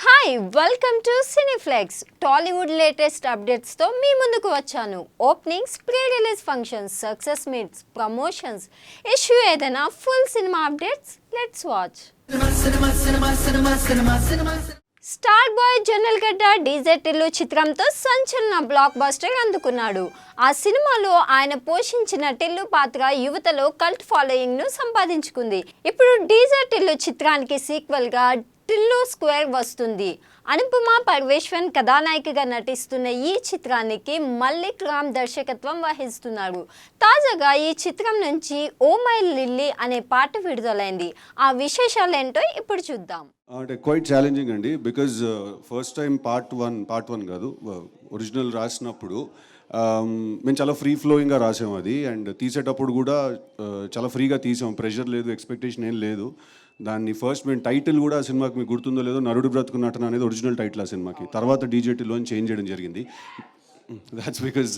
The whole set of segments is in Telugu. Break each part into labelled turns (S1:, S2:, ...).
S1: Hi welcome to Cineflex. Tollywood latest updates తో మీ ముందుకు వచ్చాను. Openings, pre release functions, success meets, promotions, issue ఏదైనా full cinema updates let's watch. Star boy Jonnalagadda DJ Tillu చిత్రంతో సంచలన బ్లాక్ బస్టర్ అందుకున్నాడు. ఆ సినిమాలో ఆయన పోషించిన టిల్లు పాత్ర యువతలో కల్ట్ ఫాలోయింగ్ ను సంపాదించుకుంది. ఇప్పుడు డీజే టిల్లు చిత్రానికి సీక్వెల్ గా టిల్లు స్క్వేర్ వస్తుంది. అనుపమ పరమేశ్వరన్ కథానాయికగా నటిస్తున్న ఈ చిత్రానికి మల్లిక్ రామ్ దర్శకత్వం వహిస్తున్నారు. తాజాగా ఈ చిత్రం నుంచి ఓ మై లిల్లీ అనే పాట విడుదలైంది. ఆ విశేషాలేంటో ఇప్పుడు చూద్దాం.
S2: అంటే క్వైట్ ఛాలెంజింగ్ అండి, because first time part one కాదు, ఒరిజినల్ రాసినప్పుడు మేము చాలా ఫ్రీ ఫ్లోయింగ్గా రాసాం అది. అండ్ తీసేటప్పుడు కూడా చాలా ఫ్రీగా తీసాం, ప్రెషర్ లేదు, ఎక్స్పెక్టేషన్ ఏం లేదు. దాన్ని ఫస్ట్ మేము టైటిల్ కూడా సినిమాకి మీకు గుర్తుందో లేదో, నరుడు బ్రతుకు నటన అనేది ఒరిజినల్ టైటిల్ ఆ సినిమాకి. తర్వాత డీజేటీలోని చేంజ్ చేయడం జరిగింది. దాట్స్ బికాజ్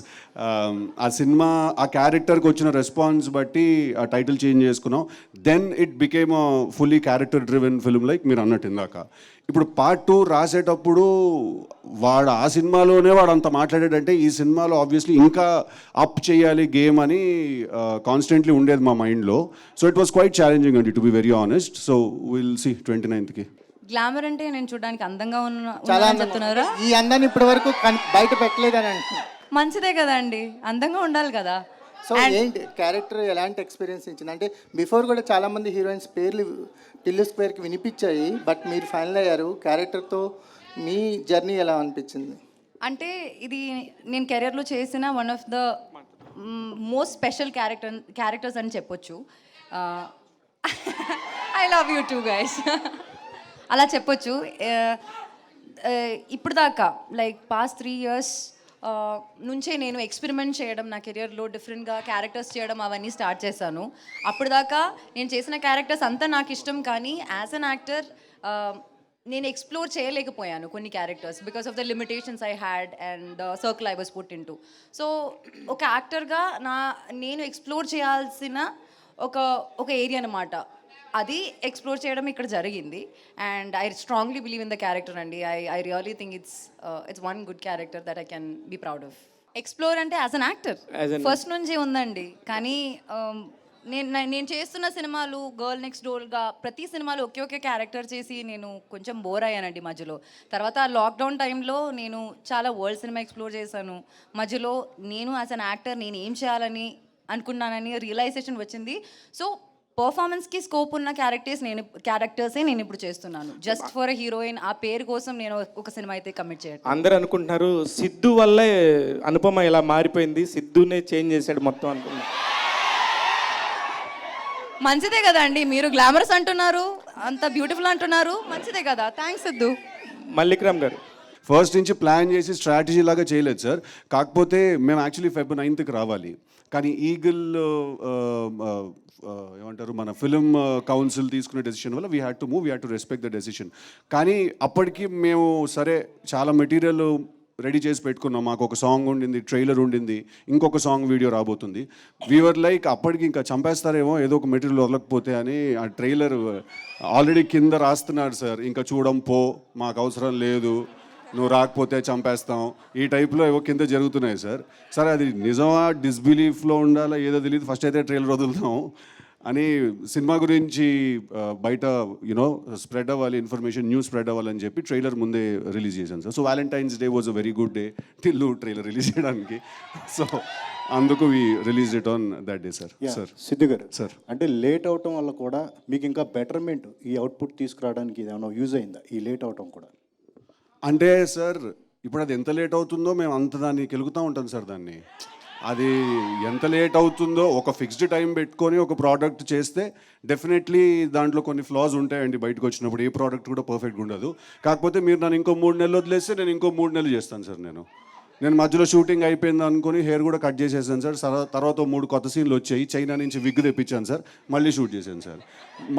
S2: ఆ సినిమా ఆ క్యారెక్టర్కి వచ్చిన రెస్పాన్స్ బట్టి ఆ టైటిల్ చేంజ్ చేసుకున్నాం. Then it became a fully character driven film, like మీరు అన్నట్టు ఇందాక. ఇప్పుడు పార్ట్ 2 రాసేటప్పుడు వాడు ఆ సినిమాలోనే వాడు అంత మాట్లాడాడంటే ఈ సినిమాలో ఆబ్వియస్లీ ఇంకా అప్ చేయాలి గేమ్ అని కాన్స్టెంట్లీ ఉండేది మా మైండ్లో. So it was quite challenging అండి, to be very honest. So will see 29th.
S3: Glamour అంటే నేను చూడడానికి అందంగా ఉన్నాను చెప్తున్నారా?
S4: ఈ అందాన్ని ఇప్పటి వరకు బయట పెట్టలేదని అంటున్నాను.
S3: మంచిదే కదండి, అందంగా ఉండాలి కదా.
S4: సో ఏంటి క్యారెక్టర్ ఎలాంటి ఎక్స్పీరియన్స్ ఇచ్చింది? అంటే బిఫోర్ కూడా చాలా మంది హీరోయిన్స్ పేర్లు టిల్లు స్క్వేర్కి వినిపించాయి, బట్ మీరు ఫైనల్ అయ్యారు. క్యారెక్టర్తో మీ జర్నీ ఎలా అనిపించింది?
S3: అంటే ఇది నేను కెరియర్లో చేసిన one of the most special characters అని చెప్పొచ్చు. I love you two guys అలా చెప్పొచ్చు. ఇప్పుడు దాకా లైక్ పాస్ట్ 3 years నుంచే నేను ఎక్స్పెరిమెంట్ చేయడం, నా కెరియర్లో డిఫరెంట్గా క్యారెక్టర్స్ చేయడం అవన్నీ స్టార్ట్ చేశాను. అప్పుడు దాకా నేను చేసిన క్యారెక్టర్స్ అంతా నాకు ఇష్టం, కానీ యాజ్ అన్ యాక్టర్ నేను ఎక్స్ప్లోర్ చేయలేకపోయాను కొన్ని characters because of the limitations I had and the circle I was put in to. So ఒక యాక్టర్గా నేను ఎక్స్ప్లోర్ చేయాల్సిన ఒక ఏరియా అనమాట, అది ఎక్స్ప్లోర్ చేయడం ఇక్కడ జరిగింది. And I strongly believe in the character అండి. I really think it's one good character that I can be proud of. Explore అంటే యాజ్ అన్ యాక్టర్ ఫస్ట్ నుంచి ఉందండి, కానీ నేను చేస్తున్న సినిమాలు గర్ల్ నెక్స్ట్ డోర్గా ప్రతి సినిమాలో ఒకే క్యారెక్టర్ చేసి నేను కొంచెం బోర్ అయ్యానండి మధ్యలో. తర్వాత లాక్డౌన్ టైంలో నేను చాలా వరల్డ్ సినిమా ఎక్స్ప్లోర్ చేశాను. మధ్యలో నేను యాజ్ అన్ యాక్టర్ నేను ఏం చేయాలని అనుకున్నానని రియలైజేషన్ వచ్చింది. సో పర్ఫార్మెన్స్కి స్కోప్ ఉన్న క్యారెక్టర్సే నేను ఇప్పుడు చేస్తున్నాను. జస్ట్ ఫర్ ఎ హీరోయిన్ ఆ పేరు కోసం నేను ఒక సినిమా అయితే కమిట్ చేయడం.
S5: అందరూ అనుకుంటున్నారు సిద్ధు వల్లే అనుపమ ఇలా మారిపోయింది, సిద్ధునే చేంజ్ చేశాడు మొత్తం అనుకున్నారు.
S3: మంచిదే కదా అండి, మీరు గ్లామరస్ అంటున్నారు, అంత బ్యూటిఫుల్ అంటున్నారు, మంచిదే కదా. థ్యాంక్స్ సిద్ధు.
S5: మల్లిక్ రామ్ గారు
S2: ఫస్ట్ నుంచి ప్లాన్ చేసి స్ట్రాటజీ లాగా చేయలేదు సార్. కాకపోతే మేము యాక్చువల్లీ Feb 9th రావాలి, కానీ ఈగిల్ ఏమంటారు మన ఫిల్మ్ కౌన్సిల్ తీసుకునే డెసిషన్ వల్ల we had to respect the decision. కానీ అప్పటికి మేము సరే చాలా మెటీరియల్ రెడీ చేసి పెట్టుకున్నాం. మాకు ఒక సాంగ్ ఉండింది, ట్రైలర్ ఉండింది, ఇంకొక సాంగ్ వీడియో రాబోతుంది. వీవర్ లైక్ అప్పటికి ఇంకా చంపేస్తారేమో ఏదో ఒక మెటీరియల్ వదలకపోతే అని. ఆ ట్రైలర్ ఆల్రెడీ కింద రాస్తున్నాడు సార్, ఇంకా చూడం పో, మాకు అవసరం లేదు, నువ్వు రాకపోతే చంపేస్తాం, ఈ టైప్లో ఏవో కింద జరుగుతున్నాయి సార్. సరే అది నిజమా డిస్బిలీఫ్లో ఉండాలా ఏదో తెలియదు, ఫస్ట్ అయితే ట్రైలర్ వదులుతాం అని సినిమా గురించి బయట స్ప్రెడ్ అవ్వాలి, ఇన్ఫర్మేషన్ న్యూస్ స్ప్రెడ్ అవ్వాలని చెప్పి ట్రైలర్ ముందే రిలీజ్ చేశాను sir. So Valentine's day was a very good day Tillu trailer release చేయడానికి. సో అందుకు we release it on that day sir. Sir
S6: Siddhu గారు
S2: సార్,
S6: అంటే లేట్ అవటం వల్ల కూడా మీకు ఇంకా బెటర్మెంట్ ఈ అవుట్పుట్ తీసుకురావడానికి ఏమైనా యూజ్ అయిందా ఈ లేట్ అవటం కూడా?
S2: అంటే సార్ ఇప్పుడు అది ఎంత లేట్ అవుతుందో మేము అంత దాన్ని కెలుగుతూ ఉంటాం సార్. దాన్ని అది ఎంత లేట్ అవుతుందో ఒక ఫిక్స్డ్ టైం పెట్టుకొని ఒక ప్రోడక్ట్ చేస్తే డెఫినెట్లీ దాంట్లో కొన్ని ఫ్లాస్ ఉంటాయండి. బయటకు వచ్చినప్పుడు ఏ ప్రోడక్ట్ కూడా పర్ఫెక్ట్గా ఉండదు. కాకపోతే మీరు నన్ను ఇంకో 3 నెలలు వదిలేస్తే నేను ఇంకో 3 నెలలు చేస్తాను సార్. నేను నేను మధ్యలో షూటింగ్ అయిపోయింది అనుకుని హెయిర్ కూడా కట్ చేసేసాను సార్. తర్వాత 3 కొత్త సీన్లు వచ్చాయి. చైనా నుంచి విగ్ తెప్పించాను సార్. మళ్ళీ షూట్ చేశాను సార్.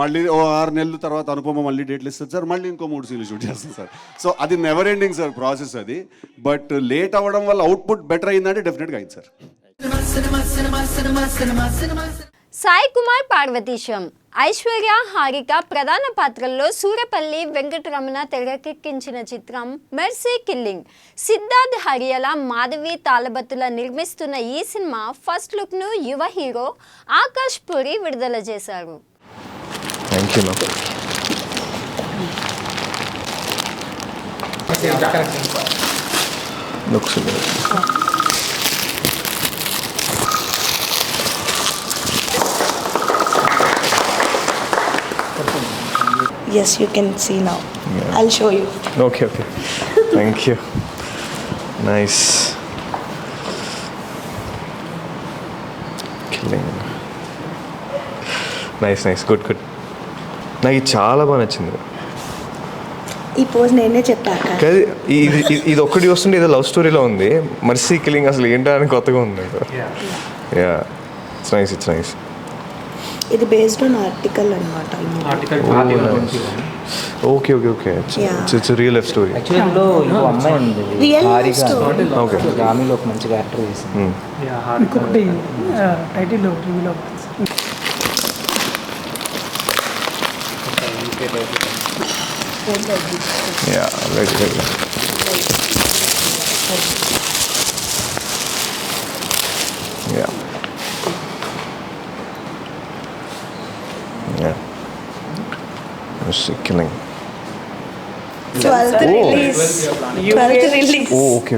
S2: మళ్ళీ 6 నెలల తర్వాత అనుపమ మళ్ళీ డేట్లు ఇస్తుంది సార్. మళ్ళీ ఇంకో 3 సీన్లు షూట్ చేస్తాను సార్. సో అది నెవర్ ఎండింగ్ సార్ ప్రాసెస్ అది. బట్ లేట్ అవ్వడం వల్ల అవుట్పుట్ బెటర్ అయిందంటే డెఫినెట్గా అయింది సార్.
S1: సాయి కుమార్ పార్వతీశం, ఐశ్వర్య, హారిక ప్రధాన పాత్రల్లో సూరపల్లి వెంకటరమణ తెరకెక్కించిన చిత్రం మెర్సీ కిల్లింగ్. సిద్ధార్థ్ హరియల, మాధవి తాళబత్తుల నిర్మిస్తున్న ఈ సినిమా ఫస్ట్ లుక్ను యువ హీరో ఆకాష్ పూరి విడుదల చేశారు.
S7: Thank you, ma'am. Looks good.
S8: Yes, you can see now.
S7: Yeah.
S8: I'll show you.
S7: Okay. Thank you. Nice. Killing. Nice. Good. నాకు ఇది చాలా బాగా నచ్చింది.
S8: ఈ పోజ్ నేనే చెప్పాక
S7: కానీ ఇది ఒక్కటి వస్తుంటే ఏదో లవ్ స్టోరీలో ఉంది. మర్సీ కిల్లింగ్ అసలు ఏంటో అని కొత్తగా ఉంది. Yeah it's nice.
S8: ఇది బేస్డ్ ఆన్ ఆర్టికల్ అన్నమాట.
S7: Okay it's real life story.
S9: Actually ఇందులో ఇంకో అమ్మాయి ఉంది,
S8: Real
S9: హారిక.
S8: story.
S7: ఓకే.
S9: ఆమెలో ఒక మంచిగా యాక్టర్ చేసింది.
S10: ఇంకొకటి టైటిల్ రివీల్ అవుతుంది.
S7: Yeah very yeah killing.
S8: 12th release. 12th release.
S7: Okay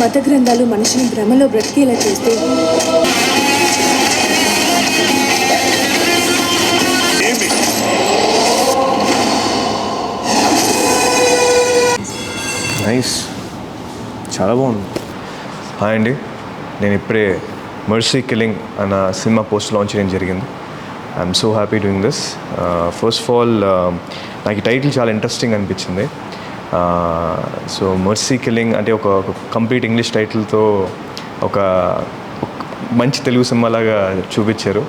S8: మత గ్రంథాలు మనిషిని భ్రమలో బ్రతికేలా చేస్తే
S7: నైస్, చాలా బాగుంది. హాయ్ అండి, నేను ఇప్పుడే మర్సీ కిల్లింగ్ అన్న సినిమా పోస్ట్ లాంచ్ చేయడం జరిగింది. I'm so happy doing this. First of all నాకు ఈ టైటిల్ చాలా ఇంట్రెస్టింగ్ అనిపించింది. సో మర్సీ కిల్లింగ్ అంటే ఒక కంప్లీట్ ఇంగ్లీష్ టైటిల్తో ఒక మంచి తెలుగు సినిమా లాగా చూపించారు.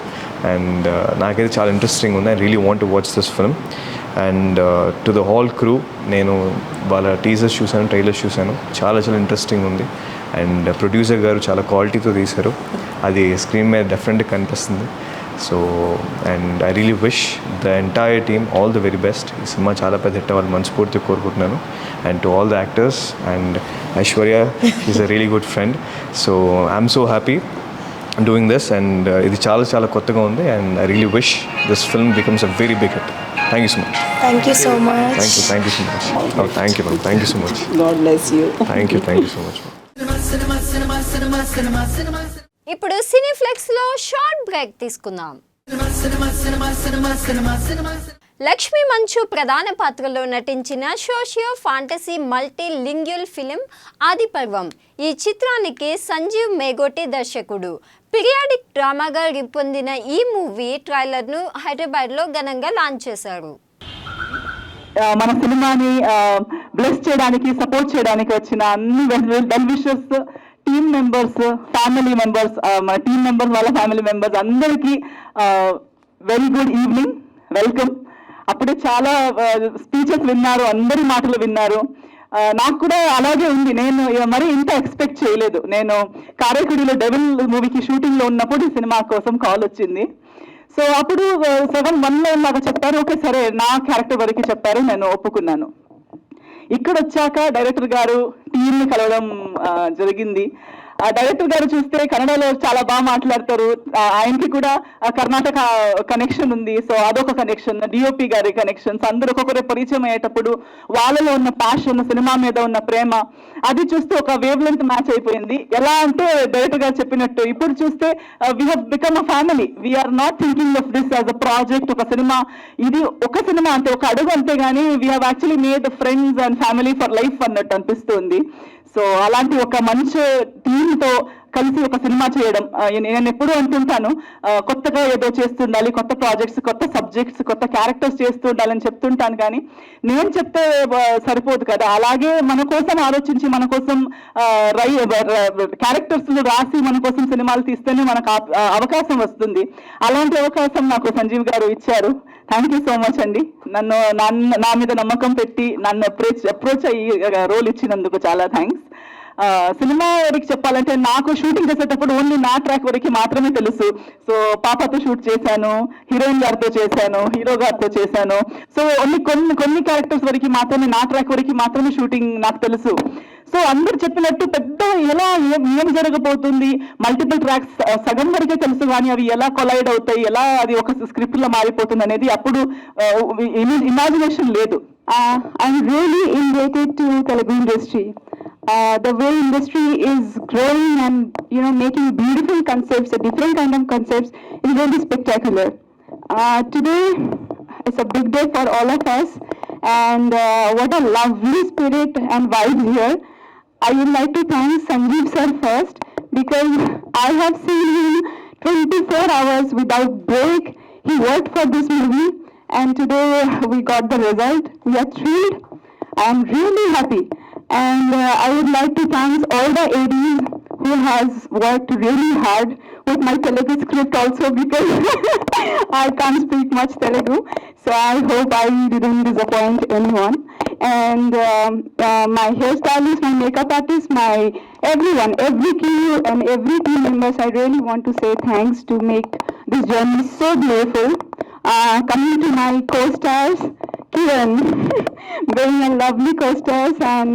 S7: అండ్ నాకైతే చాలా ఇంట్రెస్టింగ్ ఉంది. I really want to watch this film. And to the whole crew, నేను వాళ్ళ టీజర్స్ చూశాను, ట్రైలర్స్ చూశాను, చాలా ఇంట్రెస్టింగ్ ఉంది. అండ్ ప్రొడ్యూసర్ గారు చాలా క్వాలిటీతో తీశారు, అది స్క్రీన్ మీద డెఫినెట్గా కనిపిస్తుంది. So and I really wish the entire team all the very best. ఈ సినిమా చాలా పెద్ద హిట్ అవ్వాలి మనస్ఫూర్తిగా కోరుకుంటున్నాను. And to all the actors and Aishwarya is a really good friend. So I'm so happy doing this. And ఇది చాలా కొత్తగా ఉంది. And I really wish this film becomes a very big hit. Thank you so much.
S8: Thank you so much.
S7: Thank you so much. Oh, thank you, ma'am. Thank you so much.
S8: God bless you.
S7: Thank you so much.
S1: ఇప్పుడు సినీఫ్లెక్స్ లో షార్ట్ బ్రేక్ తీసుకుందాం. లక్ష్మీ మంచు ప్రధాన పాత్రలో నటించిన socio fantasy multi lingual film Adiparvam. ఈ చిత్రానికి సంజీవ్ మేగోటి దర్శకుడు. పీరియాడిక్ డ్రామాగా రూపొందిన ఈ మూవీ ట్రైలర్ను హైదరాబాద్లో ఘనంగా లాంచ్ చేశారు.
S11: మన సినిమాని బ్లెస్ చేయడానికి, సపోర్ట్ చేయడానికి వచ్చిన అన్ని well wishers, team members, family members, మన టీమ్ మెంబర్స్ వాళ్ళ ఫ్యామిలీ మెంబర్స్ అందరికీ వెరీ గుడ్ ఈవినింగ్, వెల్కమ్. అప్పుడే చాలా స్పీచెస్ విన్నారు, అందరి మాటలు విన్నారు. నాకు కూడా అలాగే ఉంది. నేను మరి ఇంత ఎక్స్పెక్ట్ చేయలేదు. నేను కారైకుడిలో డెవిల్ మూవీకి షూటింగ్లో ఉన్నప్పుడు ఈ సినిమా కోసం కాల్ వచ్చింది. సో అప్పుడు 7:1 లాగా చెప్పారు. ఓకే సరే, నా క్యారెక్టర్ వరకు చెప్పారు, నేను ఒప్పుకున్నాను. ఇక్కడ వచ్చాక డైరెక్టర్ గారు టీంని కలవడం జరిగింది. డైరెక్టర్ గారు చూస్తే కన్నడలో చాలా బాగా మాట్లాడతారు. ఆయనకి కూడా కర్ణాటక కనెక్షన్ ఉంది. సో అదొక కనెక్షన్, డిఓపి గారి కనెక్షన్స్, అందరూ ఒక్కొక్కరు పరిచయం అయ్యేటప్పుడు వాళ్ళలో ఉన్న ప్యాషన్, సినిమా మీద ఉన్న ప్రేమ, అది చూస్తే ఒక వేవ్ లెంత్ మ్యాచ్ అయిపోయింది. ఎలా అంటే డైరెక్టర్ గారు చెప్పినట్టు ఇప్పుడు చూస్తే we have become a family. We're not thinking of this as a project, ఒక సినిమా, ఇది ఒక సినిమా అంతే, ఒక అడుగు అంతే, కానీ we have actually made friends and family for life అన్నట్టు అనిపిస్తుంది. సో అలాంటి ఒక మంచి టీంతో కలిసి ఒక సినిమా చేయడం, నేను ఎప్పుడూ అంటుంటాను, కొత్తగా ఏదో చేస్తుండాలి, కొత్త ప్రాజెక్ట్స్, కొత్త సబ్జెక్ట్స్, కొత్త క్యారెక్టర్స్ చేస్తుండాలని చెప్తుంటాను. కానీ నేను చెప్తే సరిపోదు కదా, అలాగే మన కోసం ఆలోచించి, మన కోసం క్యారెక్టర్స్ రాసి మన కోసం సినిమాలు తీస్తేనే మనకు అవకాశం వస్తుంది. అలాంటి అవకాశం నాకు సంజీవ్ గారు ఇచ్చారు. థ్యాంక్ యూ సో మచ్ అండి. నా మీద నమ్మకం పెట్టి నన్ను అప్రోచ్ అయ్యి రోల్ ఇచ్చినందుకు చాలా థ్యాంక్స్. సినిమా వరకు చెప్పాలంటే నాకు షూటింగ్ చేసేటప్పుడు ఓన్లీ నా ట్రాక్ వరకు మాత్రమే తెలుసు. సో పాపతో షూట్ చేశాను, హీరోయిన్ గారితో చేశాను, హీరో గారితో చేశాను. సో ఓన్లీ కొన్ని క్యారెక్టర్స్ వరకు మాత్రమే, నా ట్రాక్ వరకు మాత్రమే షూటింగ్ నాకు తెలుసు. సో అందరు చెప్పినట్టు పెద్ద ఎలా ఏం జరగబోతుంది, మల్టిపుల్ ట్రాక్స్ సగం వరకే తెలుసు, కానీ అవి ఎలా కొలైడ్ అవుతాయి, ఎలా అది ఒక స్క్రిప్ట్ లో మారిపోతుంది అనేది అప్పుడు ఇమాజినేషన్ లేదు. I'm really invited to Telugu industry. The way industry is growing and making beautiful concepts, a different kind of concepts, is really spectacular. Today it's a big day for all of us, and what a lovely spirit and vibes here. I would like to thank Sanjeev sir first, because I have seen him 24 hours without break. He worked for this movie, and today we got the result. We are thrilled. I am really happy. And I would like to thank all the ADs who has worked really hard with my Telugu script also, because I can't speak much Telugu. So I hope I didn't disappoint anyone. And my hairstylist, my makeup artist, everyone, every crew and every team members, I really want to say thanks to make this journey so beautiful. Coming to my co-stars, Kiran, being a lovely co-stars, and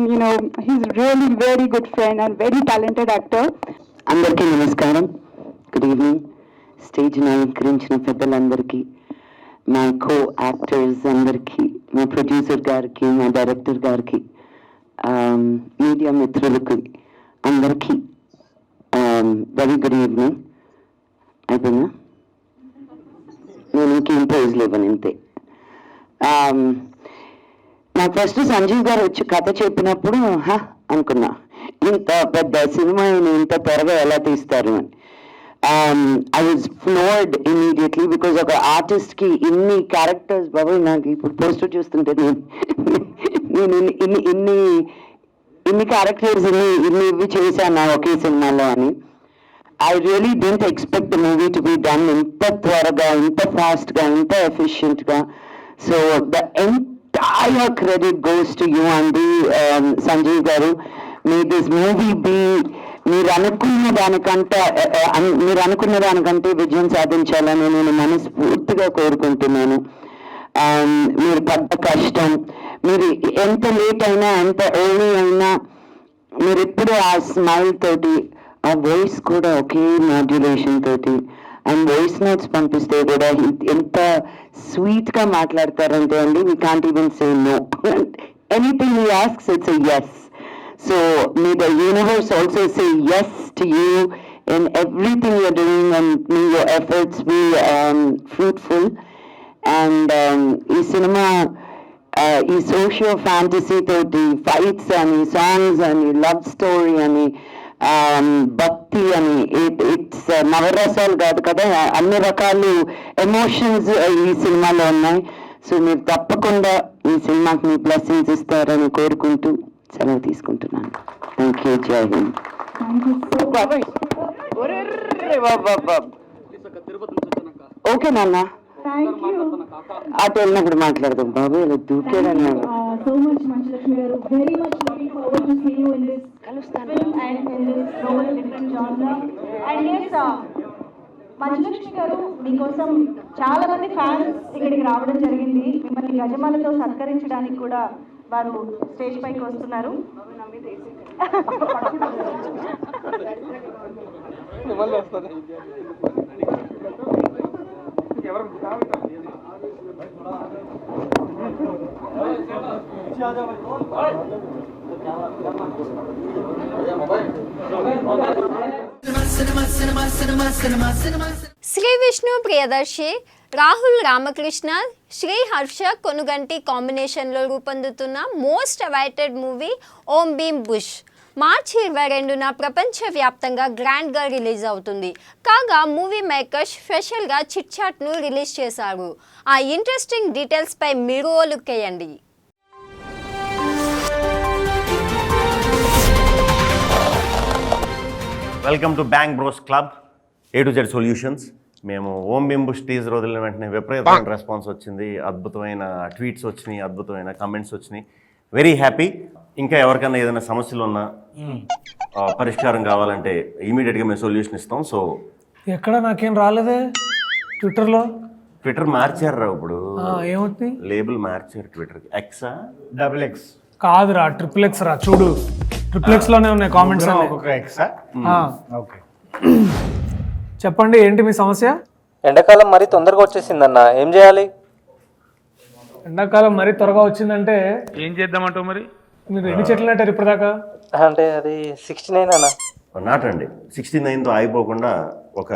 S11: he's really very good friend and very talented actor.
S12: అందరికీ నమస్కారం, గుడ్ ఈవినింగ్. స్టేజ్ అలంకరించిన పెద్దలందరికీ, మా కో యాక్టర్స్ అందరికీ, మా ప్రొడ్యూసర్ గారికి, మా డైరెక్టర్ గారికి, మీడియా మిత్రులకి అందరికీ వెరీ గుడ్ ఈవినింగ్. అయిపోయిందా? నేను ఇంకేం ప్రైజ్ లేవని అంతే. నాకు ఫస్ట్ సంజీవ్ గారు వచ్చి కథ చెప్పినప్పుడు అనుకున్నా, ఇంత పెద్ద సినిమా ఇంత త్వరగా ఎలా తీస్తారు అని. I was floored immediately, because ఒక ఆర్టిస్ట్కి ఇన్ని క్యారెక్టర్స్, బాబు నాకు ఇప్పుడు పోస్టర్ చూస్తుంటే నేను ఇన్ని క్యారెక్టర్స్ ఇవి చేశాను ఒకే సినిమాలో అని. I really didn't expect the movie to be done inta twaraga, inta fast ga, inta efficient ga. So the entire credit goes to you and Sanjeev garu. May this movie be మీరు అనుకున్న దానికంటే విజయం సాధించాలని నేను మనస్ఫూర్తిగా కోరుకుంటున్నాను. మీరు పడ్డ కష్టం, మీరు ఎంత లేట్ అయినా, ఎంత ఎర్లీ అయినా, మీరు ఎప్పుడు ఆ స్మైల్ తోటి, ఆ వాయిస్ కూడా ఒకే మాడ్యులేషన్ తోటి, అండ్ వాయిస్ నోట్స్ పంపిస్తే కూడా ఎంత స్వీట్గా మాట్లాడతారంటే అండి, we can't even say no. Anything he asks, it's a yes. So may the universe also say yes to you in everything you're doing, and may your efforts be fruitful. And ఈ సినిమా ఈ సోషియో ఫ్యాంటసీ తోటి, ఫైట్స్ అని, సాంగ్స్ అని, లవ్ స్టోరీ అని, భక్తి అని, ఇట్స్ నవరసాలు కాదు కదా, అన్ని రకాలు ఎమోషన్స్ ఈ సినిమాలో ఉన్నాయి. సో మీరు తప్పకుండా ఈ సినిమాకి మీ బ్లెస్సింగ్స్ ఇస్తారని కోరుకుంటూ సెలవు తీసుకుంటున్నాను. Thank you. జై హింద్. ఓకే నాన్న, అటు వెళ్ళినప్పుడు మాట్లాడదాం. బాబు ఇలా దూకేదన్నాడు.
S11: So much, Manchulakshmi garu. Very much looking forward to see you in this film and in this role, different genre. And yes, Manchu Lakshmi గారు, మీకోసం చాలా మంది ఫ్యాన్స్ ఇక్కడికి రావడం జరిగింది. మిమ్మల్ని గజమాలతో సత్కరించడానికి కూడా వారు స్టేజ్ పైకి వస్తున్నారు.
S1: శ్రీ విష్ణు ప్రియదర్శి, రాహుల్ రామకృష్ణ, శ్రీ హర్ష కొనుగంటి కాంబినేషన్లో రూపొందుతున్న మోస్ట్ అవైటెడ్ మూవీ ఓం భీమ్ బుష్ మార్చి 22న ప్రపంచవ్యాప్తంగా గ్రాండ్గా రిలీజ్ అవుతుంది. కాగా మూవీ మేకర్స్ స్పెషల్గా చిట్ చాట్ను రిలీజ్ చేశారు. ఆ ఇంట్రెస్టింగ్ డీటెయిల్స్పై మీరు ఓ లుక్ వేయండి.
S13: Welcome to bank bros club A to Z solutions. మేము ఓం భీమ్ బుష్ టీజర్ వదిలిన వెంటనే విపరీతమైన రెస్పాన్స్ వచ్చింది, అద్భుతమైన ట్వీట్స్ వచ్చినాయి, అద్భుతమైన కమెంట్స్ వచ్చినాయి. Very happy. ఇంకా ఎవరికైనా ఏదైనా సమస్యలు ఉన్నా పరిష్కారం కావాలంటే ఇమీడియట్గా మేము సొల్యూషన్ ఇస్తాం. సో
S10: ఎక్కడ నాకేం రాలేదే ట్విట్టర్లో.
S13: ట్విట్టర్ మార్చారు రా ఇప్పుడు,
S10: ఏమవుతుంది?
S13: లేబుల్ మార్చారు ట్విట్టర్కి. ఎక్సా
S5: XX
S10: కాదురా, XXX రా. చూడు XXX లోనే ఉన్నాయి కామెంట్స్.
S5: ఓకే,
S10: చెప్పండి ఏంటి మీ సమస్య?
S9: ఎండాకాలం మరీ తొందరగా వచ్చేసిందన్న, ఏం చేయాలి?
S10: ఎండాకాలం మరీ త్వరగా వచ్చిందంటే
S5: ఏం చేద్దామంటావు మరి?
S10: మీరు ఎన్ని చెట్లు నాటారు ఇప్పటిదాకా?
S9: అంటే అది 69 అన్న.
S13: నాటండి. 69తో ఆగిపోకుండా ఒక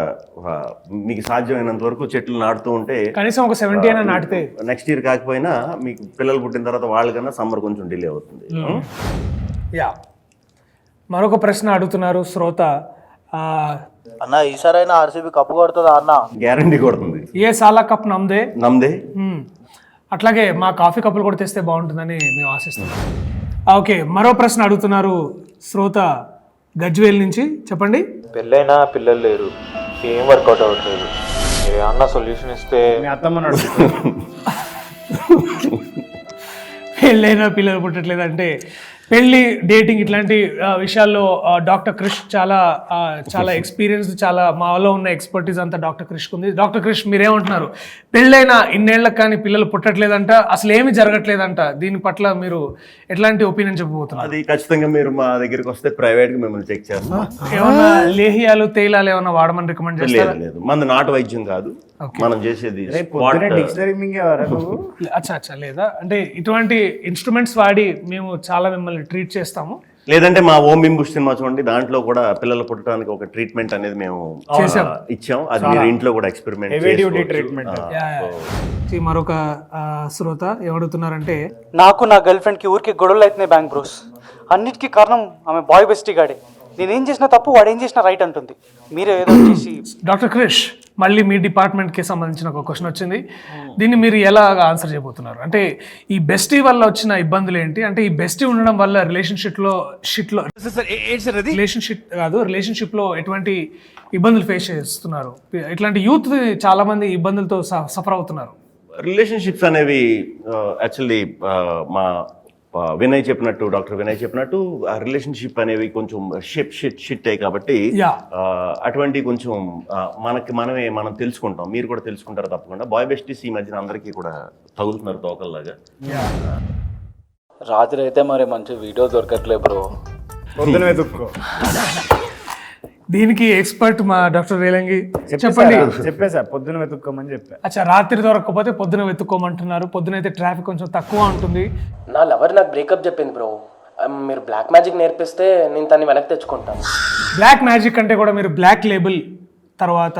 S13: మీకు సాధ్యమైనంత వరకు చెట్లు నాటుతూ ఉంటే
S10: కనీసం ఒక 70 అయినా నాటితే
S13: నెక్స్ట్ ఇయర్ కాకపోయినా మీకు పిల్లలు పుట్టిన తర్వాత వాళ్ళకన్నా సమ్మర్ కొంచెం డిలే అవుతుంది.
S10: యా, మరొక ప్రశ్న అడుగుతున్నారు శ్రోత.
S9: అన్న ఈసారైనా ఆర్సీబీ కప్పు కొడుతుందా అన్న?
S13: గ్యారంటీ కొడుతుంది.
S10: ఏ సాలా కప్ నమ్దే.
S8: అట్లాగే మా కాఫీ కప్పులు కూడా తెస్తే బాగుంటుందని మేము ఆశిస్తున్నాం. ఓకే, మరో ప్రశ్న అడుగుతున్నారు శ్రోత గజ్వేల్ నుంచి. చెప్పండి.
S9: పెళ్ళైనా పిల్లలు లేరు, ఏం వర్కౌట్ అవ్వట్లేదు, ఏమన్నా సొల్యూషన్ ఇస్తే.
S8: పెళ్ళైనా పిల్లలు పుట్టట్లేదు అంటే పెళ్ళి, డేటింగ్ ఇట్లాంటి విషయాల్లో డాక్టర్ క్రిష్ చాలా ఎక్స్పీరియన్స్, చాలా మాలో ఉన్న ఎక్స్పర్టీస్ అంతా డాక్టర్ క్రిష్కి ఉంది. డాక్టర్ క్రిష్ మీరేమంటున్నారు? పెళ్ళైనా ఇన్నేళ్ళకి కానీ పిల్లలు పుట్టట్లేదంట, అసలు ఏమి జరగట్లేదంట, దీని పట్ల మీరు ఎట్లాంటి ఒపీనియన్ చెప్పబోతున్నారు?
S13: అది ఖచ్చితంగా మీరు మా దగ్గరికి వస్తే ప్రైవేట్గా మిమ్మల్ని చెక్ చేస్తాం.
S8: ఏమన్నా లేహియాలు తేలాలు ఏమన్నా వాడమని రికమెండ్ చేస్తారా?
S13: లేదు, మంది నాటు వైద్యం కాదు, మనం చేసేది
S8: అచ్చా లేదా అంటే ఇటువంటి ఇన్స్ట్రుమెంట్స్ వాడి మేము చాలా మిమ్మల్ని ట్రీట్ చేస్తాము.
S13: లేదంటే మా ఓం భీమ్ బుష్ సినిమా చూడండి, దాంట్లో కూడా పిల్లలు పుట్టడానికి ఒక ట్రీట్మెంట్ అనేది మేము ఇచ్చాం. అది మీరు ఇంట్లో కూడా ఎక్స్పెరిమెంట్.
S8: మరొక శ్రోత ఏమడుగుతున్నారంటే,
S9: నాకు నా గర్ల్ ఫ్రెండ్ కి ఊరికి గొడవలు అవుతున్నాయి బ్యాంక్ బ్రోస్. అన్నిటికీ కారణం ఆమె బాయ్ బెస్టీ గాడే. నేనేం చేసినా తప్పు, వాడు ఏం చేసినా రైట్ అంటుంది. మీరే ఏదో చేసి.
S8: డాక్టర్ క్రిష్, మళ్ళీ మీ డిపార్ట్మెంట్కి సంబంధించిన ఒక క్వశ్చన్ వచ్చింది. దీన్ని మీరు ఎలా ఆన్సర్ చేయబోతున్నారు? అంటే ఈ బెస్టీ వల్ల వచ్చిన ఇబ్బందులు ఏంటి? అంటే ఈ బెస్టీ ఉండడం వల్ల రిలేషన్షిప్లో ఎటువంటి ఇబ్బందులు ఫేస్ చేస్తున్నారు? ఇట్లాంటి యూత్ చాలా మంది ఇబ్బందులతో సఫర్ అవుతున్నారు.
S13: రిలేషన్షిప్స్ అనేవి యాక్చువల్లీ మా వినయ్ చెప్పినట్టు, డాక్టర్ వినయ్ చెప్పినట్టు, ఆ రిలేషన్షిప్ అనేవి కొంచెం షిట్ అయ్యి కాబట్టి అటువంటి కొంచెం మనం తెలుసుకుంటాం, మీరు కూడా తెలుసుకుంటారు తప్పకుండా. బాయ్ బెస్టీస్ ఈ మధ్యన అందరికీ కూడా తగులుతున్నారు తోకల్లాగా.
S9: రాత్రి అయితే మరి మంచి వీడియో దొరకట్లేదు బ్రో.
S8: దీనికి ఎక్స్పర్ట్ మా డాక్టర్ రేలంగి. చెప్పండి.
S5: చెప్పేసా, పొద్దున వెతుక్కోమని చెప్పా.
S8: అచ్చా, రాత్రి దొరకకపోతే పొద్దున వెతుక్కోమంటున్నారు. పొద్దున అయితే ట్రాఫిక్ కొంచెం తక్కువ ఉంటుంది.
S14: నా లవర్ నాకు బ్రేకప్ చెప్పింది బ్రో. మీరు బ్లాక్ మ్యాజిక్ నేర్పిస్తే నేను తన్ని వెనక్కి తెచ్చుకుంటాను.
S8: బ్లాక్ మ్యాజిక్ అంటే కూడా మీరు బ్లాక్ లేబుల్, తర్వాత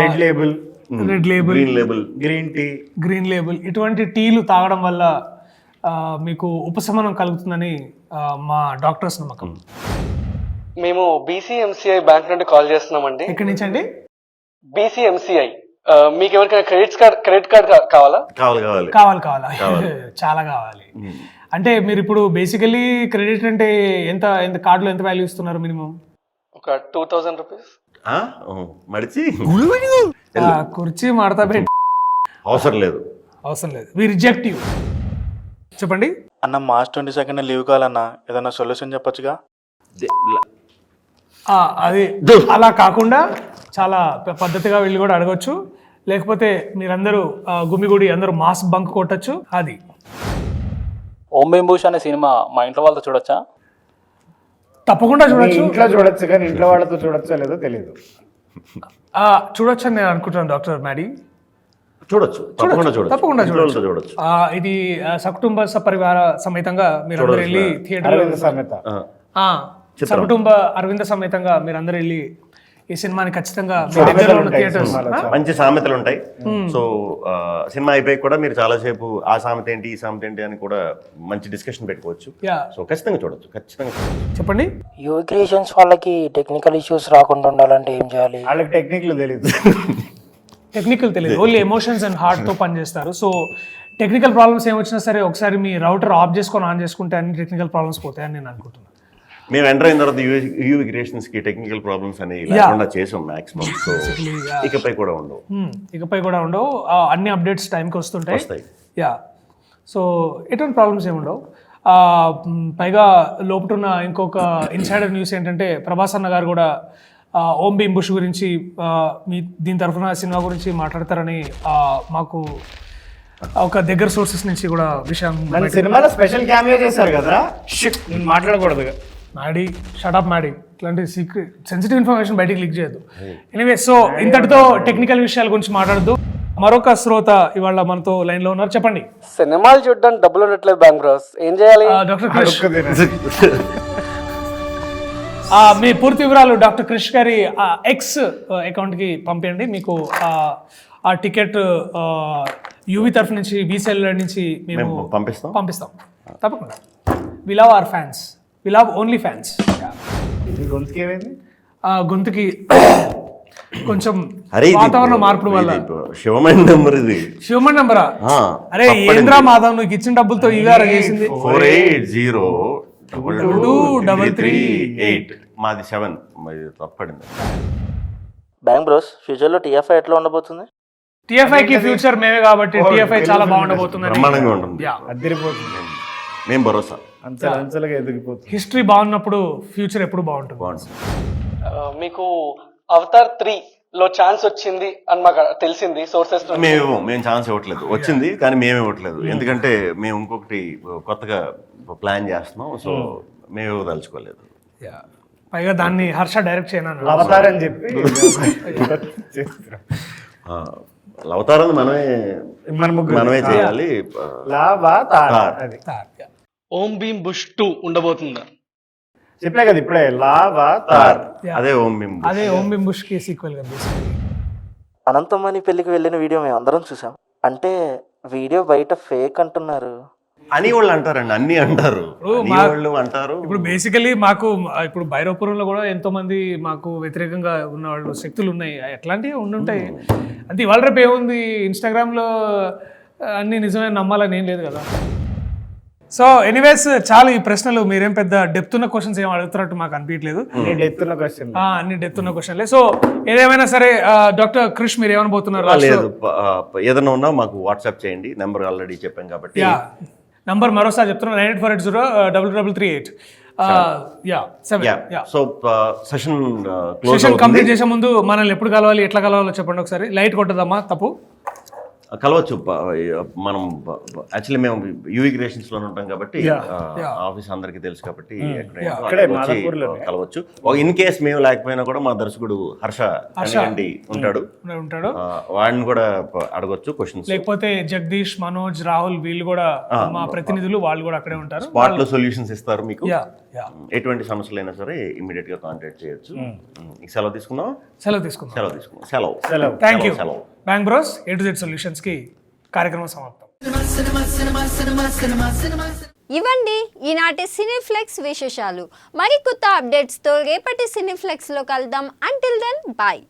S5: రెడ్ లేబుల్,
S8: గ్రీన్ లేబుల్ ఇటువంటి టీలు తాగడం వల్ల మీకు ఉపశమనం కలుగుతుందని మా డాక్టర్స్ నమ్మకం.
S14: మేము BCMCI బ్యాంక్ నుండి కాల్ చేస్తున్నామండి.
S8: ఎక్కడి నుంచి అండి?
S14: BCMCI. మీకు ఎవరికైనా క్రెడిట్ కార్డ్ కావాలా?
S8: కావాలి చాలా కావాలి. అంటే మీరు ఇప్పుడు బేసికలీ క్రెడిట్ అంటే ఎంత కార్డులో ఎంత వాల్యూ ఇస్తున్నారు? మినిమం
S14: ఒక 2000 రూపీస్.
S8: కుర్చీ మడతా పెట్టి
S13: అవసరం లేదు.
S8: We reject you. చెప్పండి.
S9: అన్న మార్చ్ 22 లీవ్ కావాలన్నా, ఏదన్నా సొల్యూషన్ చెప్పొచ్చుగా?
S8: అది అలా కాకుండా చాలా పద్ధతిగా వెళ్ళి కూడా అడగొచ్చు. లేకపోతే మీరందరూ గుమిగుడి అందరూ మాస్ బంక్ కొట్టచ్చు. అది
S14: ఓం భీమ్ బుష్ అనే సినిమా మా ఇంట్లో వాళ్ళతో చూడొచ్చా?
S8: తప్పకుండా చూడొచ్చు.
S5: ఇంట్లో చూడొచ్చు కానీ ఇంట్లో వాళ్ళతో చూడొచ్చో లేదో తెలియదు.
S8: చూడొచ్చు అని నేను అనుకుంటున్నాను డాక్టర్ మ్యాడీ.
S13: చూడొచ్చు,
S8: తప్పకుండా చూడొచ్చు. ఇది సకుటుంబ సపరివార సమేతంగా మీరు అందరూ వెళ్ళి థియేటర్ సకుటుంబ అరవింద సమేతంగా మీరు అందరూ వెళ్ళి ఈ సినిమాని ఖచ్చితంగా థియేటర్స్
S13: మంచి సామెతలు ఉంటాయి. సో సినిమా అయిపోయి కూడా మీరు చాలాసేపు ఆ సామెత ఏంటి ఈ సామెత ఏంటి అని కూడా మంచి డిస్కషన్ పెట్టుకోవచ్చు. సో ఖచ్చితంగా చూడొచ్చు.
S8: చెప్పండి.
S14: యూవి క్రియేషన్స్ వాళ్ళకి టెక్నికల్ ఇష్యూస్ రాకుండా ఉండాలంటే ఏం చేయాలి?
S5: వాళ్ళకి టెక్నికల్ తెలియదు,
S8: ఓన్లీ ఎమోషన్స్ అండ్ హార్ట్ తో పనిచేస్తారు. సో టెక్నికల్ ప్రాబ్లమ్స్ ఏమొచ్చినా సరే ఒకసారి మీ రౌటర్ ఆఫ్ చేసుకొని ఆన్ చేసుకుంటే అన్ని టెక్నికల్ ప్రాబ్లమ్స్ పోతాయని నేను అనుకుంటున్నాను.
S13: మేము ఎంటర్ అయిన తర్వాత యూవి క్రియేషన్స్ కి టెక్నికల్ ప్రాబ్లమ్స్ అనేవి లేకుండా చేసాం మాక్సిమం. సో ఇకపై కూడా ఉండవు.
S8: అన్ని అప్డేట్స్ టైంకి వస్తుంటాయి. యా, సో ఎటువంటి ప్రాబ్లమ్స్ ఏమి ఉండవు. పైగా లోపటున్న ఇంకొక ఇన్సైడర్ న్యూస్ ఏంటంటే ప్రభాస్ అన్న గారు కూడా ఓం భీమ్ బుష్ గురించి దీని తరఫున సినిమా గురించి మాట్లాడతారని మాకు ఒక దగ్గర సోర్సెస్ నుంచి కూడా విషయం.
S5: సినిమాలో స్పెషల్ క్యామియో చేశారు కదా, మాట్లాడకూడదు
S8: మ్యాడీ, షటప్ మ్యాడీ, ఇట్లాంటి సీక్రెట్ సెన్సిటివ్ ఇన్ఫర్మేషన్ బయటికి లీక్ చేయొద్దు. ఎనీవే, సో ఇంతటితో టెక్నికల్ విషయాల గురించి మాట్లాడద్దు. మరొక శ్రోత ఇవాళ మనతో లైన్ లో ఉన్నారు. చెప్పండి.
S14: సినిమాలు చూడడానికి డబ్బులు ఉండట్లేదు బ్యాంక్ బ్రోస్, ఏం చేయాలి?
S8: డాక్టర్ క్రిష్, మీ పూర్తి వివరాలు డాక్టర్ క్రిష్ గారి ఎక్స్ అకౌంట్ కి పంపించండి. మీకు ఆ టికెట్ యూవి తరఫు నుంచి వీసెల్ నుంచి మేము పంపిస్తాం తప్పకుండా. We love our fans, we love only fans. గొంతుకి కొంచెం వాతావరణ మార్పుల వల్ల.
S13: శివమణి
S8: నెంబరా? అరే ఏంద్రా మాధవ్, నువ్వు ఇచ్చిన డబ్బులతో ఇవాళ చేసింది
S13: 4802223338. మాది 7 తప్పడింది.
S14: బ్యాంక్ బ్రోస్, ఫ్యూచర్ లో టీఎఫ్ఐ ఎట్లా ఉండబోతుంది?
S8: టీఎఫ్ఐ కి ఫ్యూచర్ మేమే కాబట్టి టీఎఫ్ఐ చాలా బాగుండబోతుంది.
S13: బ్రహ్మాండంగా ఉంటుంది. మేము భరోసా.
S8: హిస్టరీ బాగున్నప్పుడు ఫ్యూచర్ ఎప్పుడు బాగుంటుంది.
S14: మీకు అవతార్ 3 లో ఛాన్స్ వచ్చింది అని మాకు తెలిసింది సోర్సెస్.
S13: మేము ఛాన్స్ ఇవ్వట్లేదు. వచ్చింది కానీ మేము ఇవ్వట్లేదు. ఎందుకంటే మేము ఇంకొకటి కొత్తగా ప్లాన్ చేస్తున్నాం. సో మేము ఇవ్వదలుచుకోలేదు.
S8: పైగా దాన్ని హర్ష డైరెక్ట్ చేయను
S5: అవతారని చెప్పి
S13: అవతారం మనమే చేయాలి.
S14: ఓం భీమ్ బుష్ 2 ఉండబోతుందా?
S5: చెప్పలే కదా ఇప్పుడే, లావాతార్.
S13: అదే ఓం భీమ్
S8: బుష్ కి సీక్వెల్ గా.
S14: అనంతమణి పెళ్లికి వెళ్ళిన వీడియో మేము అందరం చూసాం. అంటే వీడియో బయట ఫేక్ అంటున్నారు
S13: అని వాళ్ళు అంటారండి. అన్ని అంటారు.
S8: ఇప్పుడు బేసికలీ మాకు ఇప్పుడు భైరవపురంలో కూడా ఎంతో మంది మాకు వ్యతిరేకంగా ఉన్న వాళ్ళు శక్తులు ఉన్నాయి. ఎట్లాంటివి ఉండుంటాయి. అంటే ఇవాళ రేపు ఏముంది, ఇన్స్టాగ్రామ్ లో అన్ని నిజమే నమ్మాలని ఏం లేదు కదా. సో ఎనీవేస్, చాలా ఈ ప్రశ్నలు మీరేం పెద్ద డెప్త్ ఉన్న క్వశ్చన్స్ ఏం అడుగుతున్నట్టు మాకు అనిపించలేదు. అన్ని డెప్త్ ఉన్న క్వశ్చన్లే. సో ఏదేమైనా సరే డాక్టర్ క్రిష్, మీరు ఏమనబోతున్నారు?
S13: లేదు, ఏదైనా ఉన్నా మాకు వాట్సాప్ చేయండి. నెంబర్ ఆల్రెడీ చెప్పాం కాబట్టి.
S8: నంబర్ మరోసారి చెప్తున్నాను, 9848033338.
S13: సో సెషన్
S8: కంప్లీట్ చేసే ముందు మనల్ని ఎప్పుడు కలవాలి, ఎట్లా కలవాలో చెప్పండి ఒకసారి. లైట్ కొట్టదమ్మా, తప్పు
S13: కలవచ్చు. మనం యాక్చువల్లీ మేము యూవి క్రియేషన్స్ లో ఉంటాం కాబట్టి ఆఫీస్ అందరికి తెలుసు కాబట్టి కలవచ్చు. ఇన్ కేస్ మేము లేకపోయినా కూడా మా దర్శకుడు హర్ష ఉంటాడు, వాడిని కూడా అడగొచ్చు క్వశ్చన్స్.
S8: లేకపోతే జగదీష్, మనోజ్, రాహుల్ వీళ్ళు కూడా మా ప్రతినిధులు, వాళ్ళు కూడా అక్కడే ఉంటారు.
S13: స్పాట్ లో సొల్యూషన్స్ ఇస్తారు మీకు. ఎటువంటి సమస్యలైనా సరే ఇమీడియట్ గా కాంటాక్ట్ చేయొచ్చు. సెలవు తీసుకుందాం.
S8: Thank you. Bank bros A to Z solutions కి కార్యక్రమం సమాప్తం.
S1: ఇవండి ఈనాటి సినీఫ్లెక్స్ విశేషాలు. మరి కొత్త అప్డేట్స్ తో రేపటి సినీఫ్లెక్స్ లో కలుద్దాం. Until then bye.